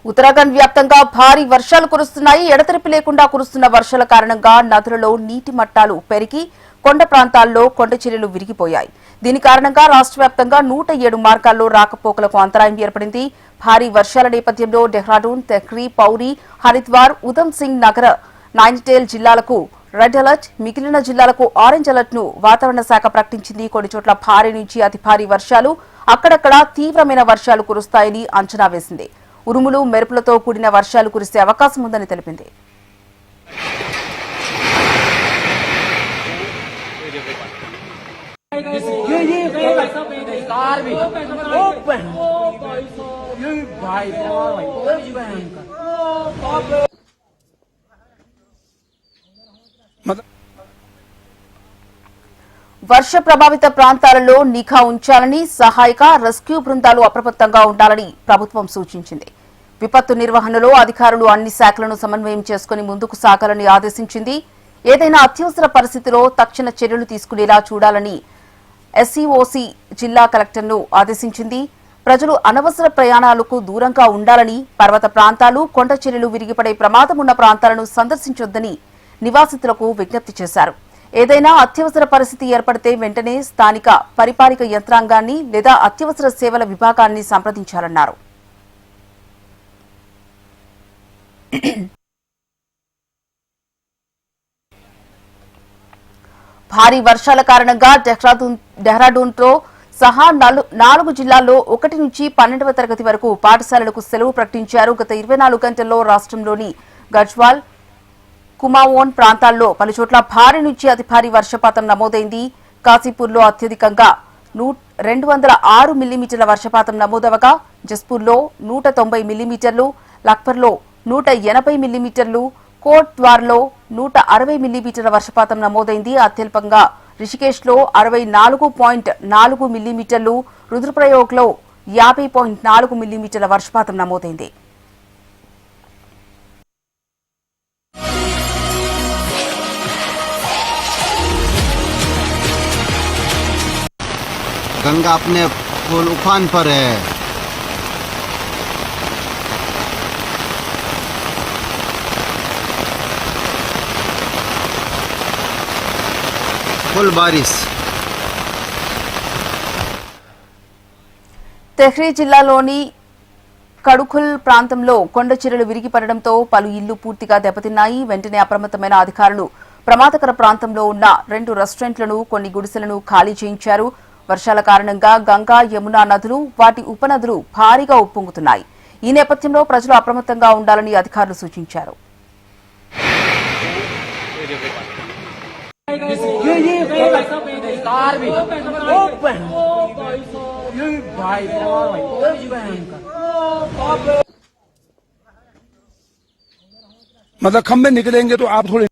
ఉత్తరాఖండ్ వ్యాప్తంగా భారీ వర్షాలు కురుస్తున్నాయి. ఎడతెరిపి లేకుండా కురుస్తున్న వర్షాల కారణంగా నదులలో నీటి మట్టాలు పెరిగి కొండ ప్రాంతాల్లో కొండ చర్యలు విరిగిపోయాయి. దీని కారణంగా రాష్ట్ర వ్యాప్తంగా 107 మార్గాల్లో రాకపోకలకు అంతరాయం ఏర్పడింది. భారీ వర్షాల నేపథ్యంలో డెహ్రాడూన్, తెహ్రీ, పౌరీ, హరిద్వార్, ఉధమ్ సింగ్ నగర్, నైనిటేల్ జిల్లాలకు రెడ్ అలర్ట్, మిగిలిన జిల్లాలకు ఆరెంజ్ అలర్ట్ ను వాతావరణ శాఖ ప్రకటించింది. కొన్ని చోట్ల భారీ నుంచి అతి భారీ వర్షాలు, అక్కడక్కడ తీవ్రమైన వర్షాలు కురుస్తాయని అంచనా వేసింది. ఉరుములు, మెరుపులతో కూడిన వర్షాలు కురిసే అవకాశం ఉందని తెలిపింది. వర్ష ప్రభావిత ప్రాంతాలలో నిఘా ఉంచాలని, సహాయక రెస్క్యూ బృందాలు అప్రమత్తంగా ఉండాలని ప్రభుత్వం సూచించింది. విపత్తు నిర్వహణలో అధికారులు అన్ని శాఖలను సమన్వయం చేసుకుని ముందుకు సాగాలని ఆదేశించింది. ఏదైనా అత్యవసర పరిస్థితిలో తక్షణ చర్యలు తీసుకునేలా చూడాలని ఎస్ఈఓసీ జిల్లా కలెక్టర్ను ఆదేశించింది. ప్రజలు అనవసర ప్రయాణాలకు దూరంగా ఉండాలని, పర్వత ప్రాంతాలు, కొండ చర్యలు విరిగిపడే ప్రమాదం ఉన్న ప్రాంతాలను సందర్శించొద్దని నివాసితులకు విజ్ఞప్తి చేశారు. ఏదైనా అత్యవసర పరిస్థితి ఏర్పడితే వెంటనే స్థానిక పరిపాలక యంత్రాంగాన్ని లేదా అత్యవసర సేవల విభాగాన్ని సంప్రదించాలన్నారు. భారీ వర్షాల కారణంగా డెహ్రాడూన్తో సహా 4 జిల్లాల్లో 1 నుంచి 12వ తరగతి వరకు పాఠశాలలకు సెలవు ప్రకటించారు. గత 24 గంటల్లో రాష్ట్రంలోని గజ్వాల్, కుమావోన్ ప్రాంతాల్లో పలుచోట్ల భారీ నుంచి అతి భారీ వర్షపాతం నమోదైంది. కాశీపూర్లో అత్యధికంగా 206 మిల్లీమీటర్ల వర్షపాతం నమోదవగా జస్పూర్లో 190 మిల్లీమీటర్లు, లఖ్పర్లో 180 మిల్లీమీటర్లు, కోట్ ద్వార్లో 160 మిల్లీమీటర్ల వర్షపాతం నమోదైంది. అత్యల్పంగా రిషికేశ్లో 64.4 మిల్లీమీటర్లు, రుద్రప్రయాగ్లో 50.4 మిల్లీమీటర్ల వర్షపాతం నమోదైంది. गंगा अपने फुल उफान पर है। फुल बारिश। తెహ్రీ జిల్లాలోని కడుఖుల్ ప్రాంతంలో కొండ చర్యలు విరిగిపడడంతో పలు ఇళ్లు పూర్తిగా దెబ్బతిన్నాయి. వెంటనే అప్రమత్తమైన అధికారులు ప్రమాదకర ప్రాంతంలో ఉన్న 2 రెస్టారెంట్లను, కొన్ని గుడిసెలను ఖాళీ చేయించారు. వర్షాల కారణంగా గంగా, యమునా నదులు, వాటి ఉపనదులు భారీగా ఉప్పొంగుతున్నాయి. ఈ నేపథ్యంలో ప్రజలు అప్రమత్తంగా ఉండాలని అధికారులు సూచించారు. मतलब खंबे निकलेंगे तो आप थोड़े